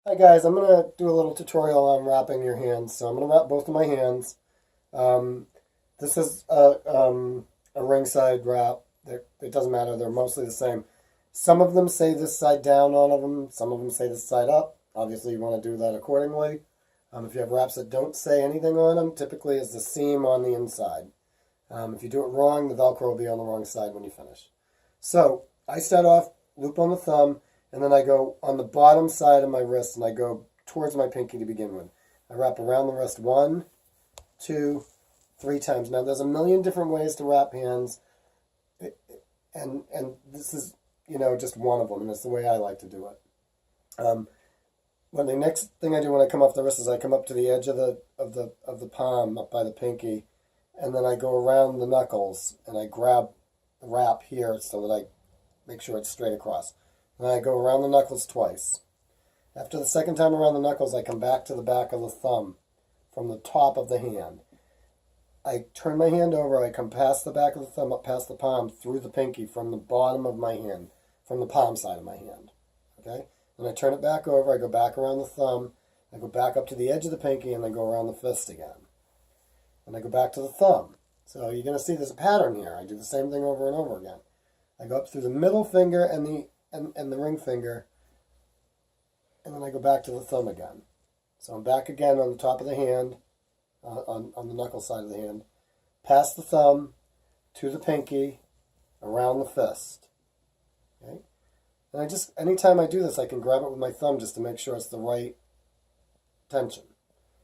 Hi guys, I'm going to do a little tutorial on wrapping your hands. So I'm going to wrap both of my hands. Um, this is a ringside wrap. It doesn't matter, they're mostly the same. Some of them say this side down on them, some of them say this side up. Obviously you want to do that accordingly. If you have wraps that don't say anything on them, typically it's the seam on the inside. If you do it wrong, the Velcro will be on the wrong side when you finish. So I start off, loop on the thumb, and then I go on the bottom side of my wrist and I go towards my pinky to begin with. I wrap around the wrist 1, 2, 3 times. Now there's a million different ways to wrap hands, and this is, just one of them, and it's the way I like to do it. The next thing I do when I come off the wrist is I come up to the edge of the palm up by the pinky, and then I go around the knuckles and I grab the wrap here so that I make sure it's straight across. And I go around the knuckles twice. After the second time around the knuckles, I come back to the back of the thumb from the top of the hand. I turn my hand over, I come past the back of the thumb, up past the palm, through the pinky from the bottom of my hand, from the palm side of my hand. Okay? Then I turn it back over, I go back around the thumb, I go back up to the edge of the pinky, and I go around the fist again. And I go back to the thumb. So you're going to see there's a pattern here. I do the same thing over and over again. I go up through the middle finger and the ring finger, and then I go back to the thumb again. So I'm back again on the top of the hand, on the knuckle side of the hand, past the thumb, to the pinky, around the fist. Okay? And anytime I do this, I can grab it with my thumb just to make sure it's the right tension.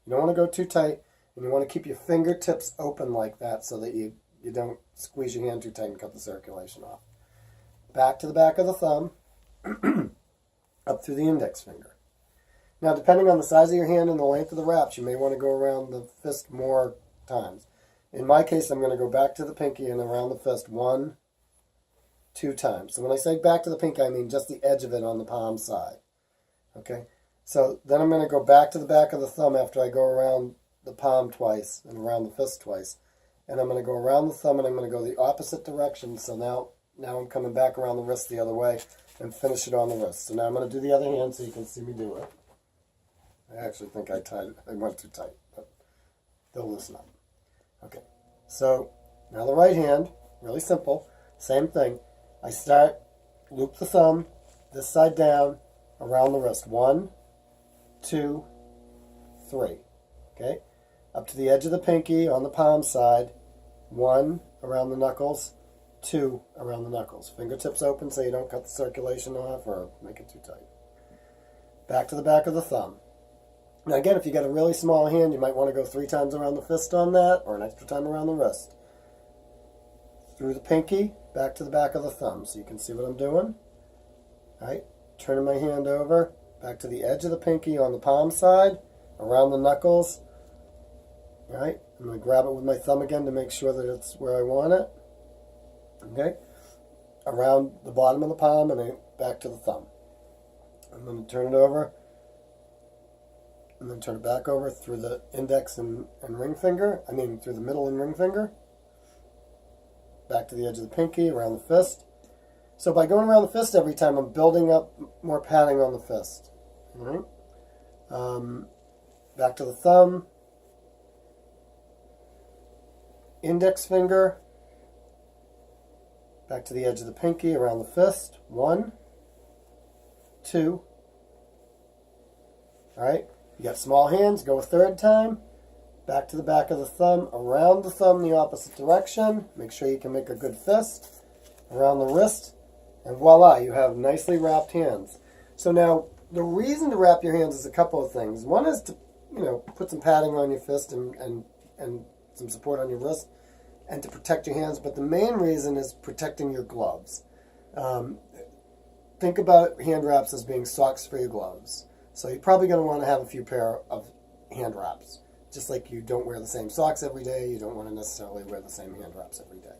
You don't want to go too tight, and you want to keep your fingertips open like that so that you don't squeeze your hand too tight and cut the circulation off. Back to the back of the thumb, up through the index finger. Now, depending on the size of your hand and the length of the wraps, you may want to go around the fist more times. In my case, I'm going to go back to the pinky and around the fist 1, 2 times. So when I say back to the pinky, I mean just the edge of it on the palm side. Okay? So then I'm going to go back to the back of the thumb after I go around the palm twice and around the fist twice. And I'm going to go around the thumb and I'm going to go the opposite direction. So now I'm coming back around the wrist the other way and finish it on the wrist. So now I'm going to do the other hand so you can see me do it. I actually think I went too tight, but they'll loosen up. Okay, so now the right hand, really simple, same thing. I start, loop the thumb, this side down, around the wrist. 1, 2, 3. Okay, up to the edge of the pinky on the palm side. 1 around the knuckles. 2 around the knuckles. Fingertips open so you don't cut the circulation off or make it too tight. Back to the back of the thumb. Now again, if you got a really small hand, you might want to go 3 times around the fist on that, or an extra time around the wrist. Through the pinky, back to the back of the thumb, so you can see what I'm doing. Alright, turning my hand over, back to the edge of the pinky on the palm side, around the knuckles. Alright, I'm going to grab it with my thumb again to make sure that it's where I want it. Okay, around the bottom of the palm and then back to the thumb. I'm going to turn it over and then turn it back over through the index and ring finger. Through the middle and ring finger. Back to the edge of the pinky, around the fist. So by going around the fist every time, I'm building up more padding on the fist. All right. Back to the thumb. Index finger. Back to the edge of the pinky, around the fist. 1, 2. Alright, you got small hands, go a third time. Back to the back of the thumb, around the thumb the opposite direction. Make sure you can make a good fist. Around the wrist. And voila, you have nicely wrapped hands. So now, the reason to wrap your hands is a couple of things. One is to, put some padding on your fist and some support on your wrist, and to protect your hands, but the main reason is protecting your gloves. Think about hand wraps as being socks for your gloves. So you're probably going to want to have a few pair of hand wraps. Just like you don't wear the same socks every day, you don't want to necessarily wear the same hand wraps every day.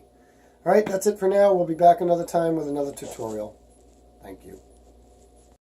Alright, that's it for now. We'll be back another time with another tutorial. Thank you.